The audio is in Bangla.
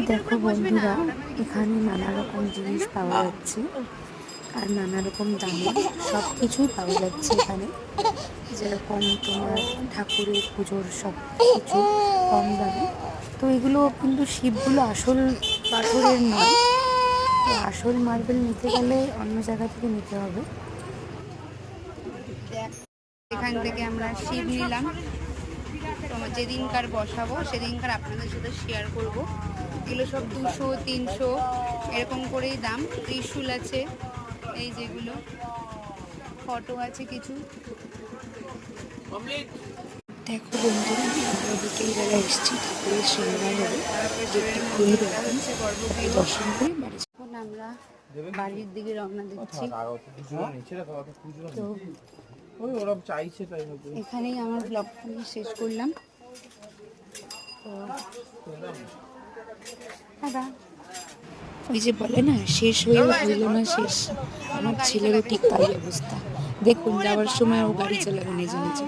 দেখো বন্ধুরা, এখানে নানা রকম জিনিস পাওয়া যাচ্ছে আর নানা রকম দামে সব কিছুই পাওয়া যাচ্ছে এখানে। যেরকম তোমার ঠাকুরের পুজোর সব কিছু কম দামে। তো এগুলো কিন্তু শিবগুলো আসল পাথরের নয়, তো আসল মার্বেল নিতে গেলে অন্য জায়গা থেকে নিতে হবে। এখান থেকে আমরা শিব নিলাম, তোমার যেদিনকার বসাবো সেদিনকার আপনাদের সাথে শেয়ার করব। এগুলো সব 200-300 এরকম করেই দাম। ত্রিশূল আছে, এই যেগুলো ফটো আছে কিছু। দেখো বন্ধুরা, আমরা বিকেলবেলা এসেছি, ঠাকুরের সন্ধ্যা হবে, গেটটা খুলে রাখুন, দর্শন করে বাড়ি যাব। এখন আমরা বাড়ির দিকে রওনা দিচ্ছি। তো এখানেই আমার ব্লগটা আমি শেষ করলাম। তো দাদা, ওই যে বলে না, শেষ হয়েও হইল না শেষ। আমার ছেলেরও ঠিক তাই অবস্থা। দেখুন যাওয়ার সময় ও গাড়ি চালাবে নিজে নিজে।